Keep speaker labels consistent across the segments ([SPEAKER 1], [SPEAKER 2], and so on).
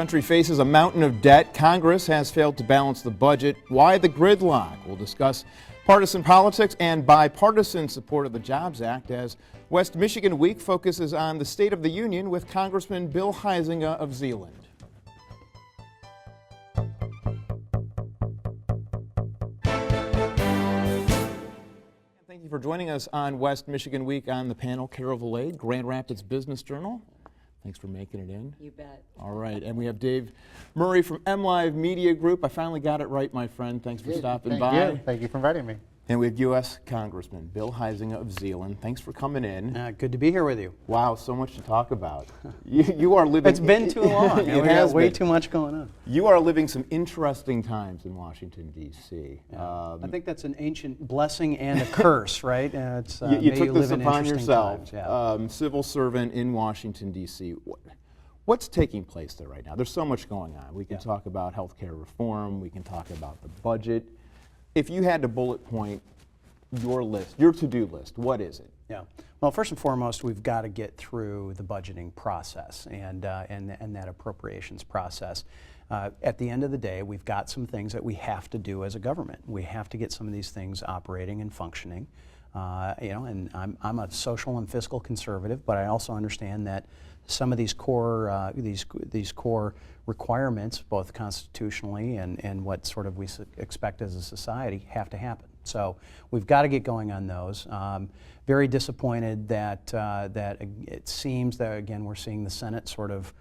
[SPEAKER 1] Country faces a mountain of debt. Congress has failed to balance the budget. Why the gridlock? We'll discuss partisan politics and bipartisan support of the Jobs Act as West Michigan Week focuses on the State of the Union with Congressman Bill Huizenga of Zeeland. Thank you for joining us on West Michigan Week. On the panel, Carol Valade, Grand Rapids Business Journal. Thanks for making it in.
[SPEAKER 2] You bet.
[SPEAKER 1] All right, and we have Dave Murray from MLive Media Group. I finally got it right, my friend. Thanks for stopping by.
[SPEAKER 3] Thank you for inviting me.
[SPEAKER 1] And we have U.S. Congressman Bill Huizenga of Zeeland. Thanks for coming in.
[SPEAKER 4] Good to be here with you.
[SPEAKER 1] Wow, so much to taltalk about. You are living...
[SPEAKER 4] It's been too long.
[SPEAKER 1] It has
[SPEAKER 4] way too much going on.
[SPEAKER 1] You are living some interesting times in Washington, D.C.
[SPEAKER 4] Yeah. I think that's an ancient blessing and a curse, right?
[SPEAKER 1] It's, you took this upon yourself.
[SPEAKER 4] Yeah.
[SPEAKER 1] Civil servant in Washington, D.C. What's taking place there right now? There's so much going on. We can talk about health care reform. We can talk about the budget. If you had to bullet point your list, your to-do list, what is it?
[SPEAKER 4] Yeah. Well, first and foremost, we've got to get through the budgeting process and that appropriations process. At the end of the day, we've got some things that we have to do as a government. We have to get some of these things operating and functioning. And I'm a social and fiscal conservative, but I also understand that some of these core these core requirements, both constitutionally and what sort of we expect as a society, have to happen. So we've got to get going on those. Very disappointed that that it seems that again we're seeing the Senate sort of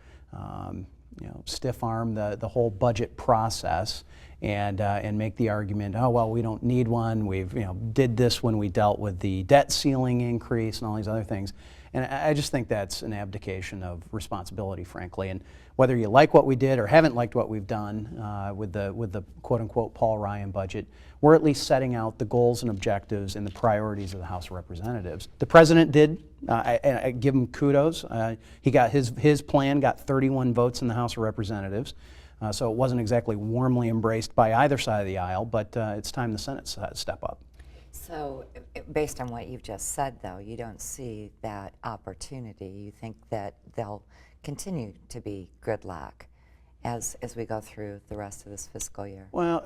[SPEAKER 4] stiff arm the whole budget process and make the argument, oh well, we don't need one. We've did this when we dealt with the debt ceiling increase and all these other things. And I just think that's an abdication of responsibility, frankly. And whether you like what we did or haven't liked what we've done with the quote-unquote Paul Ryan budget, we're at least setting out the goals and objectives and the priorities of the House of Representatives. The President did. I give him kudos. He got his plan got 31 votes in the House of Representatives. So it wasn't exactly warmly embraced by either side of the aisle, but it's time the Senate step up.
[SPEAKER 2] So, based on what you've just said, though, you don't see that opportunity. You think that they'll continue to be gridlock as we go through the rest of this fiscal year?
[SPEAKER 4] Well,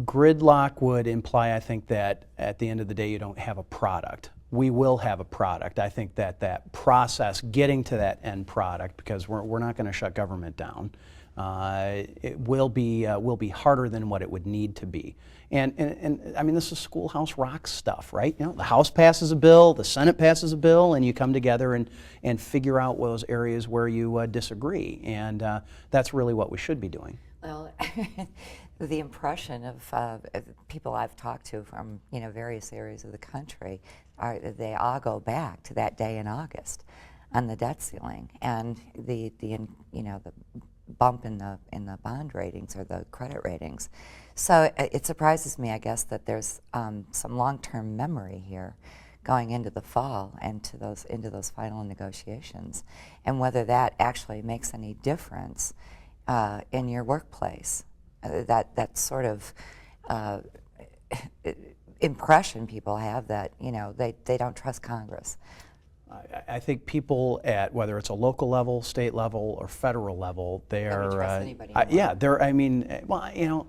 [SPEAKER 4] gridlock would imply, I think, that at the end of the day you don't have a product. We will have a product. I think that process, getting to that end product, because we're not going to shut government down, it will be harder than what it would need to be. And I mean, this is schoolhouse rock stuff, right? The House passes a bill, the Senate passes a bill, and you come together and figure out those areas where you disagree. And that's really what we should be doing.
[SPEAKER 2] Well, the impression of people I've talked to from various areas of the country they all go back to that day in August on the debt ceiling and the bump in the bond ratings or the credit ratings. So it surprises me, I guess, that there's some long-term memory here going into the fall and into those final negotiations, and whether that actually makes any difference in your workplace. That sort of impression people have that they don't trust Congress.
[SPEAKER 4] I think people at whether it's a local level, state level, or federal level, they are.
[SPEAKER 2] Trust anybody
[SPEAKER 4] they're. I mean, well,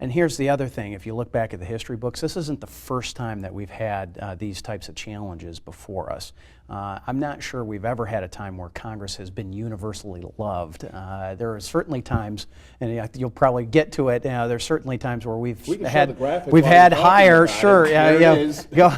[SPEAKER 4] and here's the other thing. If you look back at the history books, this isn't the first time that we've had these types of challenges before us. I'm not sure we've ever had a time where Congress has been universally loved. There are certainly times, and you'll probably get to it. There's certainly times where we've had higher. Sure, Go.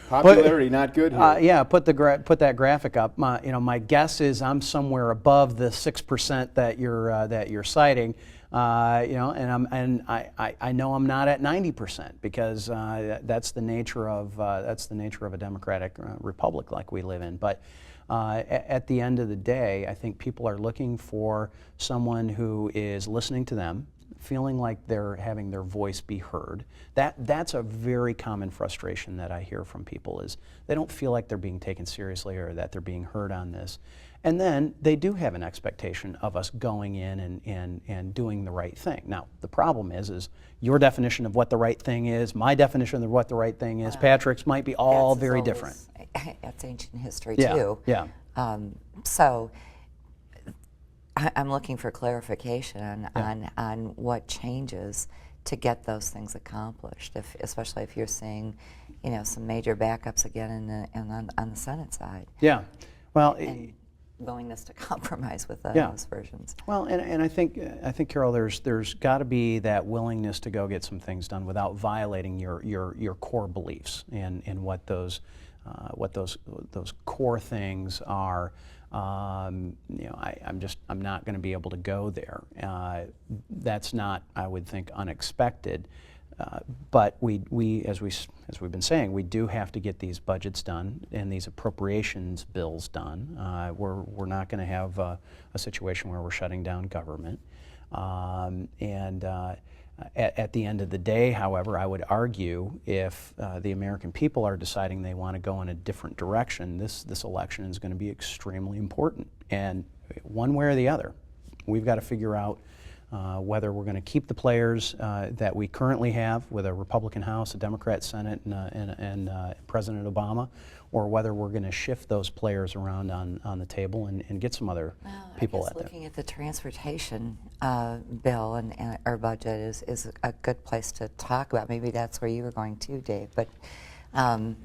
[SPEAKER 1] Popularity not good here.
[SPEAKER 4] Put that graphic up. My guess is I'm somewhere above the 6% that you're citing. And I know I'm not at 90% because that's the nature of a democratic republic like we live in. But at the end of the day, I think people are looking for someone who is listening to them, feeling like they're having their voice be heard. That's a very common frustration that I hear from people, is they don't feel like they're being taken seriously or that they're being heard on this. And then they do have an expectation of us going in and doing the right thing. Now, the problem is your definition of what the right thing is, my definition of what the right thing is, Patrick's might be all very different.
[SPEAKER 2] That's ancient history too.
[SPEAKER 4] Yeah.
[SPEAKER 2] So I'm looking for clarification on what changes to get those things accomplished, especially if you're seeing, some major backups again on the Senate side.
[SPEAKER 4] Yeah. Well,
[SPEAKER 2] And willingness to compromise with those versions.
[SPEAKER 4] Well, and I think Carol, there's got to be that willingness to go get some things done without violating your core beliefs and what those core things are. I'm not going to be able to go there. That's not, I would think, unexpected. But we as we've been saying, we do have to get these budgets done and these appropriations bills done. We're not going to have a situation where we're shutting down government. At the end of the day, however, I would argue if the American people are deciding they want to go in a different direction, this election is going to be extremely important. And one way or the other, we've got to figure out whether we're going to keep the players that we currently have with a Republican House, a Democrat Senate, and President Obama, or whether we're going to shift those players around on the table and get some other people out there.
[SPEAKER 2] Looking at the transportation bill and our budget is a good place to talk about. Maybe that's where you were going too, Dave. But and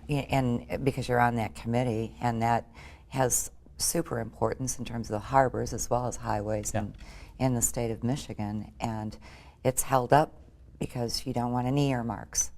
[SPEAKER 2] because you're on that committee, and that has super importance in terms of the harbors as well as highways in the state of Michigan, and it's held up because you don't want any earmarks.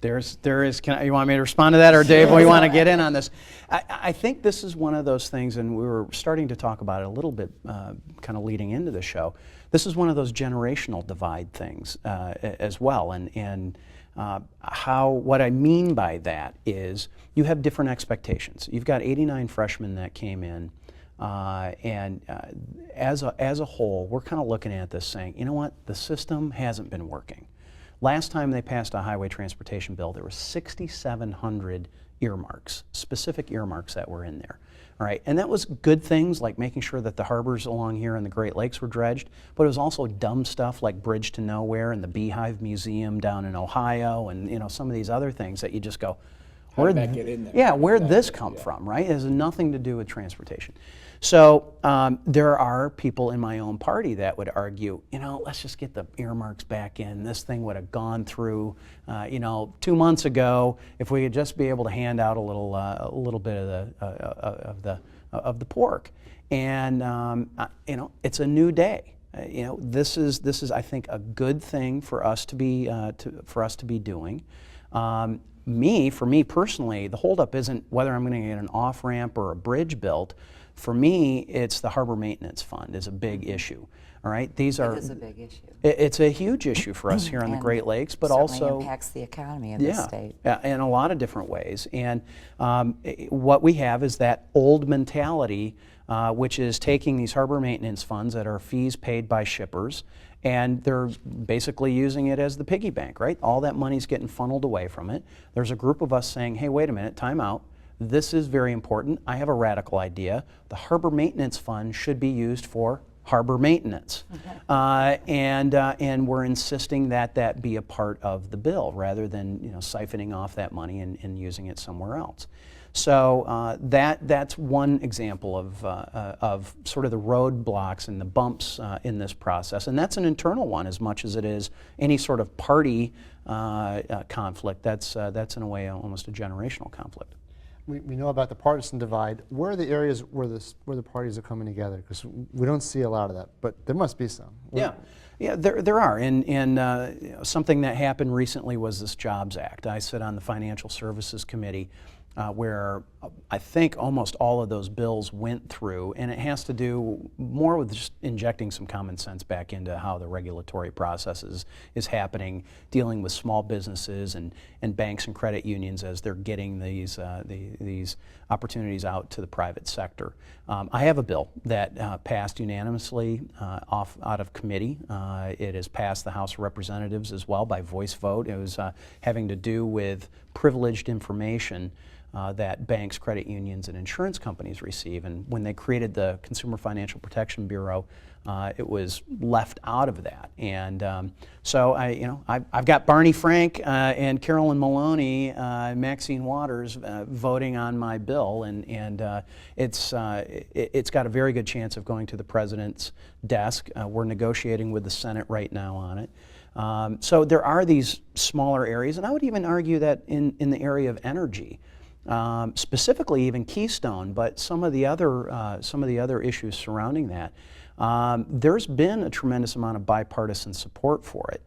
[SPEAKER 4] There is. You want me to respond to that, or Dave, or you want to get in on this? I think this is one of those things, and we were starting to talk about it a little bit, kind of leading into the show. This is one of those generational divide things as well, and what I mean by that is you have different expectations. You've got 89 freshmen that came in. As a whole, we're kind of looking at this saying, you know what, the system hasn't been working. Last time they passed a highway transportation bill, there were 6,700 earmarks, specific earmarks that were in there. All right, and that was good things like making sure that the harbors along here in the Great Lakes were dredged, but it was also dumb stuff like Bridge to Nowhere and the Beehive Museum down in Ohio, and some of these other things that you just go, where'd that get in there? Yeah, where'd this come from, right? It has nothing to do with transportation. So there are people in my own party that would argue, let's just get the earmarks back in. This thing would have gone through, 2 months ago if we could just be able to hand out a little bit of the pork. And it's a new day. This is I think a good thing for us to be doing. For me personally, the holdup isn't whether I'm going to get an off-ramp or a bridge built. For me, it's the harbor maintenance fund is a big issue. All right, it is a big issue. It's a huge issue for us here on the Great Lakes, but also
[SPEAKER 2] impacts the economy of the state.
[SPEAKER 4] Yeah, in a lot of different ways. And what we have is that old mentality, which is taking these harbor maintenance funds that are fees paid by shippers, and they're basically using it as the piggy bank, right? All that money's getting funneled away from it. There's a group of us saying, hey, wait a minute, time out. This is very important. I have a radical idea. The Harbor Maintenance Fund should be used for harbor maintenance. And we're insisting that be a part of the bill rather than siphoning off that money and using it somewhere else. So that's one example of sort of the roadblocks and the bumps in this process. And that's an internal one as much as it is any sort of party conflict. That's in a way almost a generational conflict.
[SPEAKER 3] We know about the partisan divide. Where are the areas where the parties are coming together? Because we don't see a lot of that, but there must be some.
[SPEAKER 4] Yeah, there are. And something that happened recently was this Jobs Act. I sit on the Financial Services Committee, where I think almost all of those bills went through, and it has to do more with just injecting some common sense back into how the regulatory process is happening, dealing with small businesses and banks and credit unions as they're getting these opportunities out to the private sector. I have a bill that passed unanimously out of committee. It has passed the House of Representatives as well by voice vote. It was having to do with privileged information that banks, credit unions, and insurance companies receive. And when they created the Consumer Financial Protection Bureau, it was left out of that. And so I've got Barney Frank and Carolyn Maloney, Maxine Waters voting on my bill, and it's got a very good chance of going to the president's desk. We're negotiating with the Senate right now on it. So there are these smaller areas, and I would even argue that in the area of energy, specifically even Keystone, but some of the other issues surrounding that. There's been a tremendous amount of bipartisan support for it.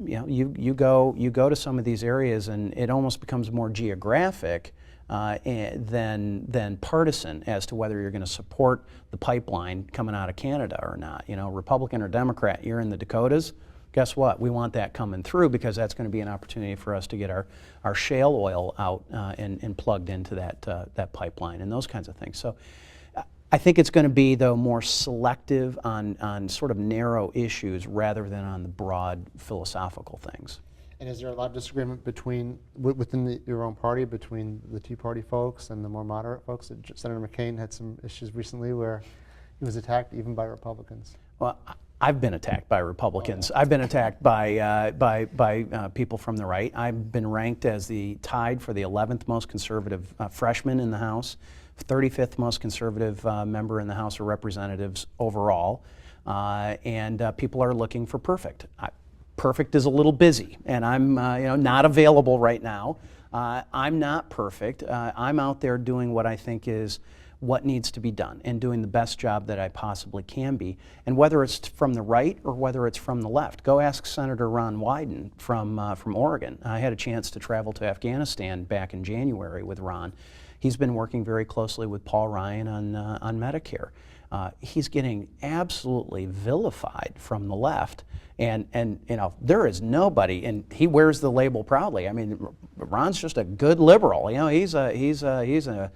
[SPEAKER 4] You go to some of these areas, and it almost becomes more geographic than partisan as to whether you're going to support the pipeline coming out of Canada or not. Republican or Democrat, you're in the Dakotas. Guess what? We want that coming through because that's going to be an opportunity for us to get our shale oil out and plugged into that pipeline and those kinds of things. So I think it's going to be, though, more selective on sort of narrow issues rather than on the broad philosophical things.
[SPEAKER 3] And is there a lot of disagreement within your own party between the Tea Party folks and the more moderate folks? Senator McCain had some issues recently where he was attacked even by Republicans.
[SPEAKER 4] Well, I've been attacked by Republicans. I've been attacked by people from the right. I've been ranked as tied for the 11th most conservative freshman in the House, 35th most conservative member in the House of Representatives overall, and people are looking for perfect. Perfect is a little busy, and I'm not available right now. I'm not perfect. I'm out there doing what I think is what needs to be done and doing the best job that I possibly can be. And whether it's from the right or whether it's from the left, go ask Senator Ron Wyden from Oregon. I had a chance to travel to Afghanistan back in January with Ron. He's been working very closely with Paul Ryan on Medicare. He's getting absolutely vilified from the left, and there is nobody, and he wears the label proudly. I mean, Ron's just a good liberal. He's an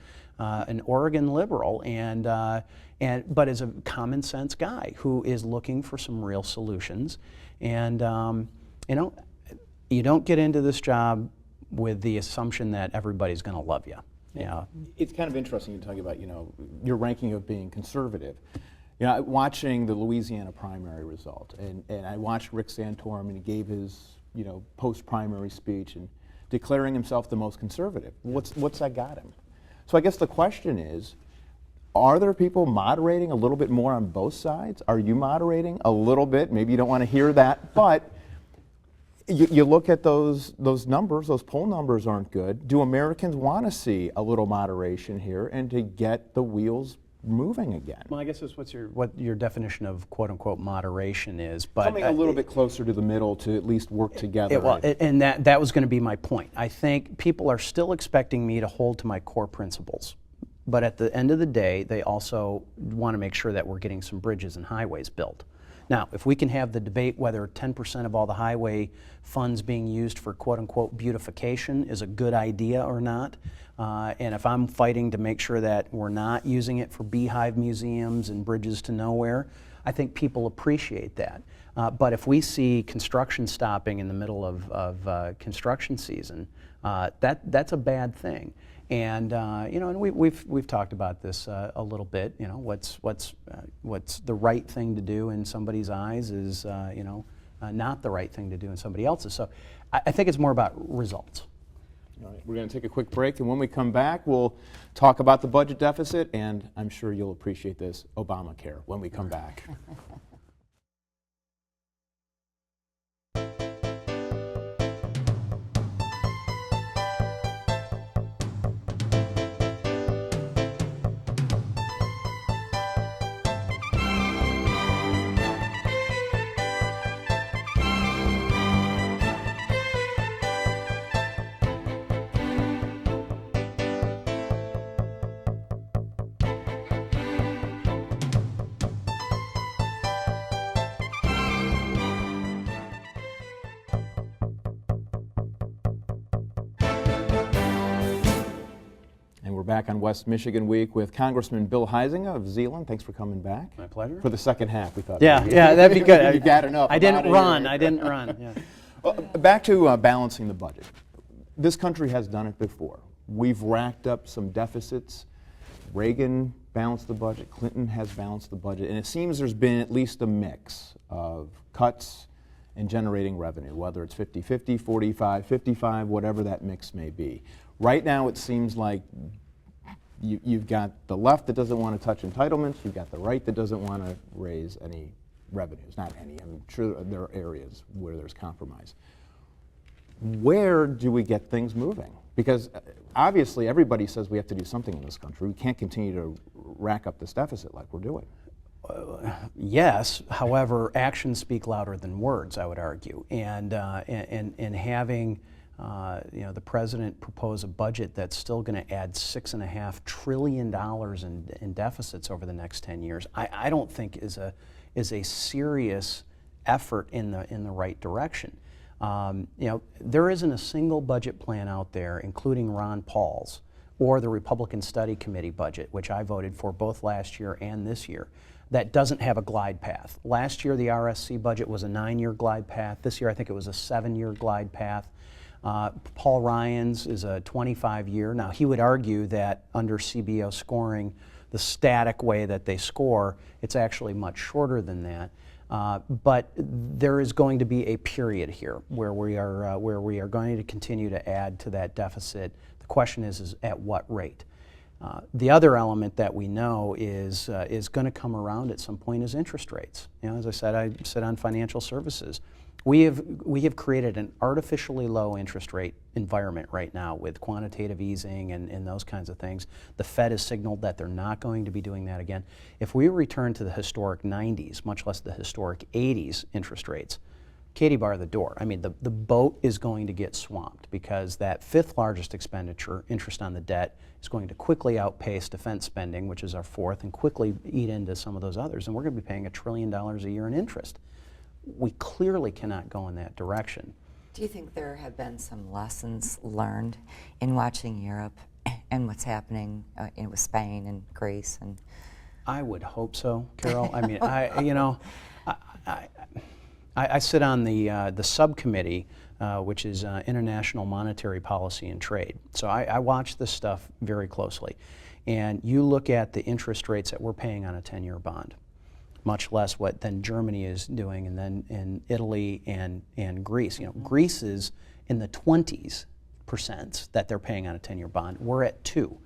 [SPEAKER 4] Oregon liberal, but is a common sense guy who is looking for some real solutions. And you don't get into this job with the assumption that everybody's going to love you. Yeah,
[SPEAKER 1] it's kind of interesting you're talking about your ranking of being conservative. Watching the Louisiana primary result, and I watched Rick Santorum, and he gave his post-primary speech and declaring himself the most conservative. What's that got him? So I guess the question is, are there people moderating a little bit more on both sides? Are you moderating a little bit? Maybe you don't want to hear that, but you look at those numbers, those poll numbers aren't good. Do Americans want to see a little moderation here and to get the wheels moving again?
[SPEAKER 4] Well, I guess that's what your definition of quote-unquote moderation is. But
[SPEAKER 1] coming a little bit closer to the middle to at least work together.
[SPEAKER 4] And that was going to be my point. I think people are still expecting me to hold to my core principles. But at the end of the day, they also want to make sure that we're getting some bridges and highways built. Now, if we can have the debate whether 10% of all the highway funds being used for quote-unquote beautification is a good idea or not, and if I'm fighting to make sure that we're not using it for beehive museums and bridges to nowhere, I think people appreciate that. But if we see construction stopping in the middle of construction season, that's a bad thing. And and we've talked about this a little bit. What's the right thing to do in somebody's eyes is not the right thing to do in somebody else's. So I think it's more about results.
[SPEAKER 1] All right, we're going to take a quick break, and when we come back, we'll talk about the budget deficit, and I'm sure you'll appreciate this, Obamacare, when we come back. Back on West Michigan Week with Congressman Bill Huizenga of Zeeland. Thanks for coming back.
[SPEAKER 4] My pleasure.
[SPEAKER 1] For the second half, we thought.
[SPEAKER 4] Yeah, that'd be good.
[SPEAKER 1] You got enough.
[SPEAKER 4] I didn't run. Yeah.
[SPEAKER 1] Well, back to balancing the budget. This country has done it before. we've racked up some deficits. Reagan balanced the budget, Clinton has balanced the budget, and it seems there's been at least a mix of cuts and generating revenue, whether it's 50-50, 45-55, whatever that mix may be. Right now it seems like you've got the left that doesn't want to touch entitlements, you've got the right that doesn't want to raise any revenues, not any. I'm sure there are areas where there's compromise. Where do we get things moving? Because obviously everybody says we have to do something in this country. We can't continue to rack up this deficit like we're doing.
[SPEAKER 4] Yes, however, actions speak louder than words, I would argue. And having the president propose a budget that's still going to add $6.5 trillion in deficits over the next 10 years, I don't think is a serious effort in the right direction. There isn't a single budget plan out there, including Ron Paul's or the Republican Study Committee budget, which I voted for both last year and this year, that doesn't have a glide path. Last year, the RSC budget was a 9-year glide path. This year, I think it was a 7-year glide path. Paul Ryan's is a 25-year. Now, he would argue that under CBO scoring, the static way that they score, it's actually much shorter than that. But there is going to be a period here where we are going to continue to add to that deficit. The question is at what rate? The other element that we know is going to come around at some point is interest rates. As I said, I sit on financial services. We have created an artificially low interest rate environment right now with quantitative easing and those kinds of things. The Fed has signaled that they're not going to be doing that again. If we return to the historic 90s, much less the historic 80s interest rates, Katie bar the door. I mean, the boat is going to get swamped because that 5th largest expenditure, interest on the debt, is going to quickly outpace defense spending, which is our 4th, and quickly eat into some of those others. And we're going to be paying $1 trillion a year in interest. We clearly cannot go in that direction.
[SPEAKER 2] Do you think there have been some lessons learned in watching Europe and what's happening with Spain and Greece? And
[SPEAKER 4] I would hope so, Carol. I mean, I sit on the subcommittee, which is International Monetary Policy and Trade. So I watch this stuff very closely. And you look at the interest rates that we're paying on a 10-year bond, much less what then Germany is doing, and then in Italy and Greece. Greece is in the 20s% that they're paying on a 10-year bond. We're at 2.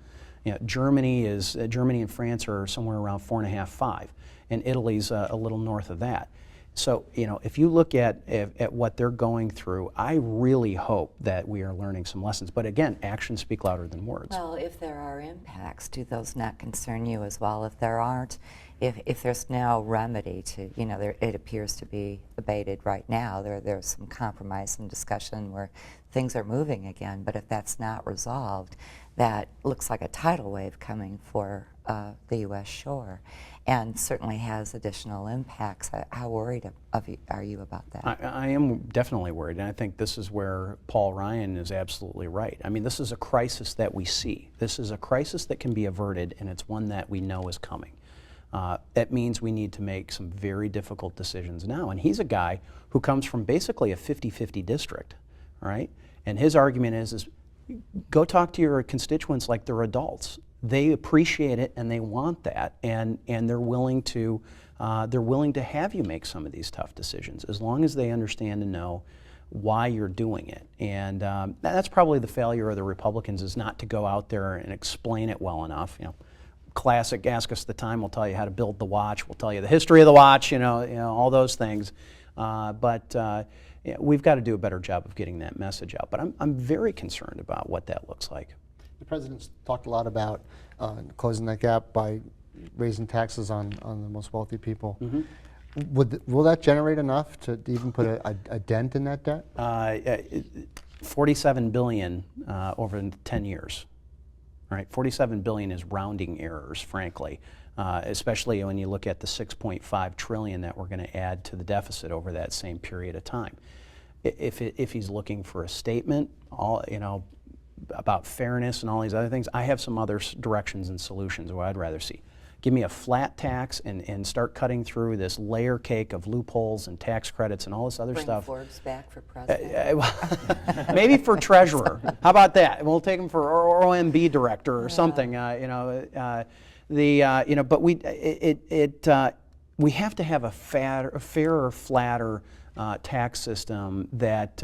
[SPEAKER 4] Germany and France are somewhere around 4.5, 5, and Italy's a little north of that. So, if you look at what they're going through, I really hope that we are learning some lessons. But again, actions speak louder than words.
[SPEAKER 2] Well, if there are impacts, do those not concern you as well? If there aren't, if there's no remedy to, it appears to be abated right now. There's some compromise and discussion where things are moving again. But if that's not resolved, that looks like a tidal wave coming for the U.S. shore, and certainly has additional impacts. How worried are you about that?
[SPEAKER 4] I am definitely worried, and I think this is where Paul Ryan is absolutely right. I mean, this is a crisis that we see. This is a crisis that can be averted, and it's one that we know is coming. That means we need to make some very difficult decisions now, and he's a guy who comes from basically a 50-50 district, all right? And his argument is go talk to your constituents like they're adults. They appreciate it and they want that, and they're willing to have you make some of these tough decisions as long as they understand and know why you're doing it. And that's probably the failure of the Republicans, is not to go out there and explain it well enough. Classic, ask us the time, we'll tell you how to build the watch, we'll tell you the history of the watch, all those things. But we've got to do a better job of getting that message out. But I'm very concerned about what that looks like.
[SPEAKER 3] The president's talked a lot about closing that gap by raising taxes on the most wealthy people. Mm-hmm. Will that generate enough to even put a dent in that debt?
[SPEAKER 4] $47 billion over 10 years. Right? $47 billion is rounding errors, frankly, especially when you look at the $6.5 trillion that we're going to add to the deficit over that same period of time. If he's looking for a statement, about fairness and all these other things, I have some other directions and solutions what I'd rather see. give me a flat tax and start cutting through this layer cake of loopholes and tax credits and all this other
[SPEAKER 2] Bring
[SPEAKER 4] stuff.
[SPEAKER 2] Forbes back for president.
[SPEAKER 4] Maybe for treasurer. How about that? We'll take him for OMB director or something. But we have to have a fairer, flatter tax system that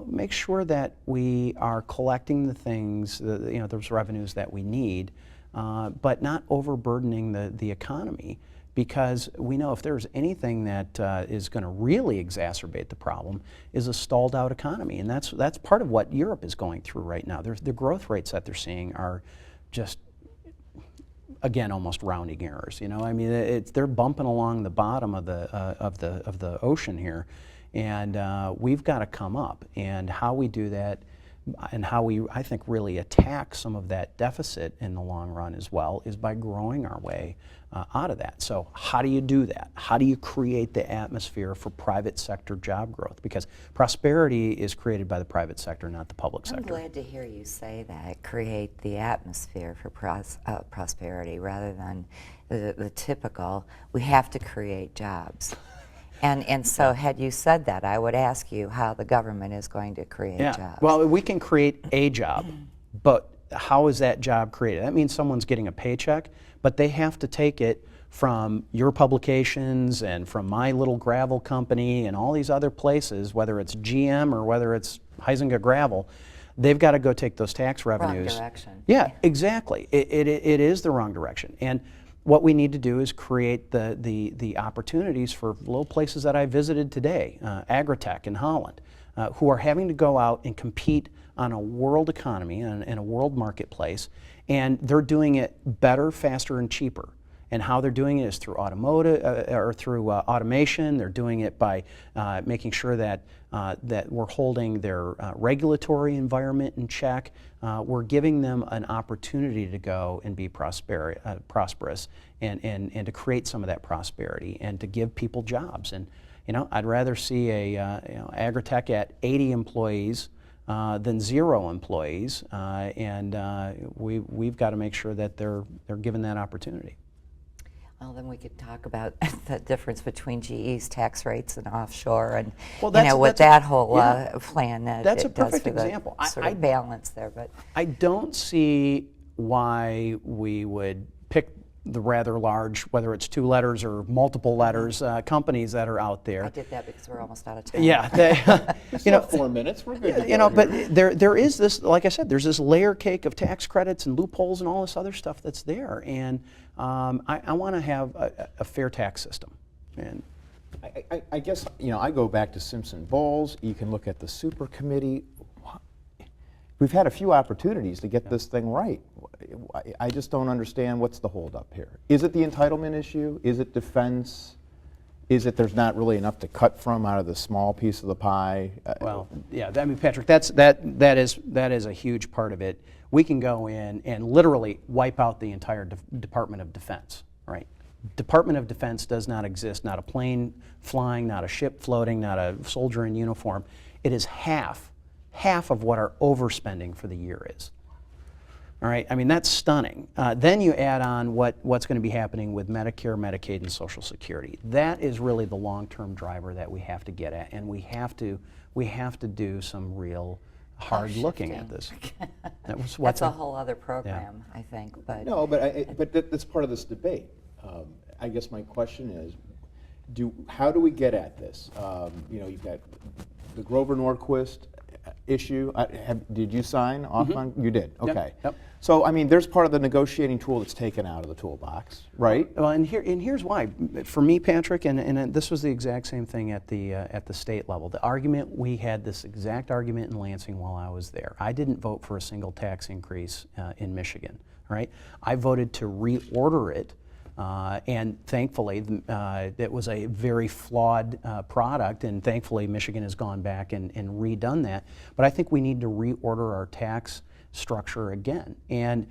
[SPEAKER 4] makes sure that we are collecting the things, those revenues that we need, but not overburdening the economy. Because we know if there's anything that is going to really exacerbate the problem is a stalled out economy, and that's part of what Europe is going through right now. The growth rates that they're seeing are just, again, almost rounding errors. I mean, they're bumping along the bottom of the ocean here, and we've got to come up. And how we do that, and how we, I think, really attack some of that deficit in the long run as well, is by growing our way out of that. So how do you do that? How do you create the atmosphere for private sector job growth? Because prosperity is created by the private sector, not the public sector.
[SPEAKER 2] I'm glad to hear you say that, create the atmosphere for prosperity rather than the typical, we have to create jobs. And so had you said that, I would ask you how the government is going to create jobs.
[SPEAKER 4] Well, we can create a job, but how is that job created? That means someone's getting a paycheck, but they have to take it from your publications and from my little gravel company and all these other places, whether it's GM or whether it's Huizenga Gravel. They've got to go take those tax revenues.
[SPEAKER 2] Wrong direction.
[SPEAKER 4] Yeah, exactly. It is the wrong direction. And what we need to do is create the opportunities for little places that I visited today, Agritech in Holland, who are having to go out and compete on a world economy and in a world marketplace, and they're doing it better, faster, and cheaper. And how they're doing it is through automation. They're doing it by making sure that we're holding their regulatory environment in check. We're giving them an opportunity to go and be prosperous and to create some of that prosperity and to give people jobs. And I'd rather see Agritech at 80 employees than 0 employees, and we've got to make sure that they're given that opportunity.
[SPEAKER 2] Well, then we could talk about the difference between GE's tax rates and offshore, and
[SPEAKER 4] what
[SPEAKER 2] that whole plan
[SPEAKER 4] that's a
[SPEAKER 2] it does
[SPEAKER 4] perfect
[SPEAKER 2] for the
[SPEAKER 4] example.
[SPEAKER 2] sort of balance there. But
[SPEAKER 4] I don't see why we would pick the rather large, whether it's 2 letters or multiple letters, companies that are out there.
[SPEAKER 2] I did that because we're almost out of time.
[SPEAKER 4] Yeah,
[SPEAKER 1] You know, 4 minutes, we're good.
[SPEAKER 4] but there is this, like I said, there's this layer cake of tax credits and loopholes and all this other stuff that's there, and I want to have a fair tax system. And
[SPEAKER 1] I guess, I go back to Simpson-Bowles. You can look at the super committee. We've had a few opportunities to get this thing right. I just don't understand what's the holdup here. Is it the entitlement issue? Is it defense? Is it there's not really enough to cut from out of the small piece of the pie?
[SPEAKER 4] Well, yeah, I mean, Patrick, that is a huge part of it. We can go in and literally wipe out the entire Department of Defense, right? Department of Defense does not exist, not a plane flying, not a ship floating, not a soldier in uniform. It is half of what our overspending for the year is. All right, I mean, that's stunning. Then you add on what's going to be happening with Medicare, Medicaid, and Social Security. That is really the long-term driver that we have to get at, and we have to do some real hard looking at this.
[SPEAKER 2] That's a whole other program, I think. But
[SPEAKER 1] No, but that's part of this debate. I guess my question is, how do we get at this? You've got the Grover Norquist issue. Did you sign off on? You did. Okay.
[SPEAKER 4] Yep.
[SPEAKER 1] So I mean, there's part of the negotiating tool that's taken out of the toolbox, right?
[SPEAKER 4] Well, and here's why. For me, Patrick, and this was the exact same thing at the state level. The argument, we had this exact argument in Lansing while I was there. I didn't vote for a single tax increase in Michigan. Right? I voted to reorder it. And thankfully, it was a very flawed product, and thankfully Michigan has gone back and redone that. But I think we need to reorder our tax structure again. And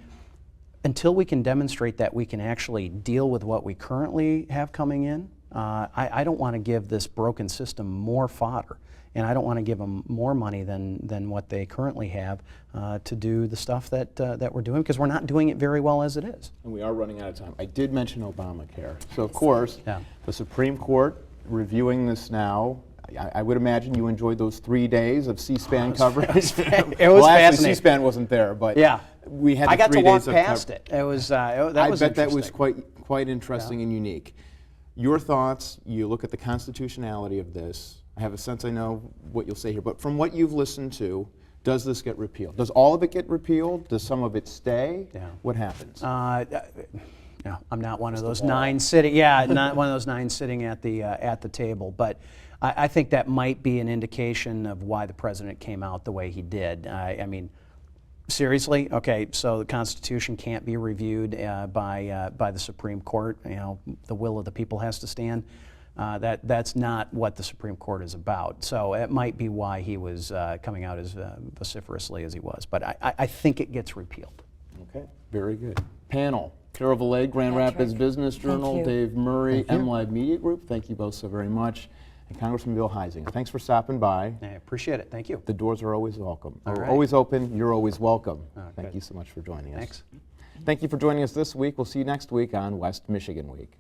[SPEAKER 4] until we can demonstrate that we can actually deal with what we currently have coming in, I don't want to give this broken system more fodder. And I don't want to give them more money than what they currently have to do the stuff that we're doing, because we're not doing it very well as it is.
[SPEAKER 1] And we are running out of time. I did mention Obamacare. So, of course, the Supreme Court reviewing this now. I would imagine you enjoyed those 3 days of C-SPAN coverage.
[SPEAKER 4] It was
[SPEAKER 1] well,
[SPEAKER 4] fascinating.
[SPEAKER 1] Actually, C-SPAN wasn't there, but
[SPEAKER 4] yeah,
[SPEAKER 1] we had.
[SPEAKER 4] I got to
[SPEAKER 1] 3
[SPEAKER 4] walk
[SPEAKER 1] days of
[SPEAKER 4] past it. It was. That was
[SPEAKER 1] I bet that was
[SPEAKER 4] interesting.
[SPEAKER 1] quite interesting and unique. Your thoughts? You look at the constitutionality of this. I have a sense I know what you'll say here, but from what you've listened to, does this get repealed? Does all of it get repealed? Does some of it stay?
[SPEAKER 4] Yeah.
[SPEAKER 1] What happens?
[SPEAKER 4] No, I'm not one of those nine sitting. Yeah, not one of those nine sitting at the table. But I think that might be an indication of why the president came out the way he did. I mean, seriously? Okay, so the Constitution can't be reviewed by the Supreme Court. You know, the will of the people has to stand. That's not what the Supreme Court is about. So it might be why he was coming out as vociferously as he was. But I think it gets repealed.
[SPEAKER 1] Okay, very good. Panel. Carol Valet, Grand
[SPEAKER 2] Patrick,
[SPEAKER 1] Rapids Business Journal,
[SPEAKER 2] thank you.
[SPEAKER 1] Dave Murray, MLive Media Group. Thank you both so very much. And Congressman Bill Huizenga, thanks for stopping by.
[SPEAKER 4] I appreciate it. Thank you.
[SPEAKER 1] The doors are always welcome.
[SPEAKER 4] All right.
[SPEAKER 1] Always open. You're always welcome. Thank
[SPEAKER 4] good.
[SPEAKER 1] you so much for joining us.
[SPEAKER 4] Thanks.
[SPEAKER 1] Thank you for joining us this week. We'll see you next week on West Michigan Week.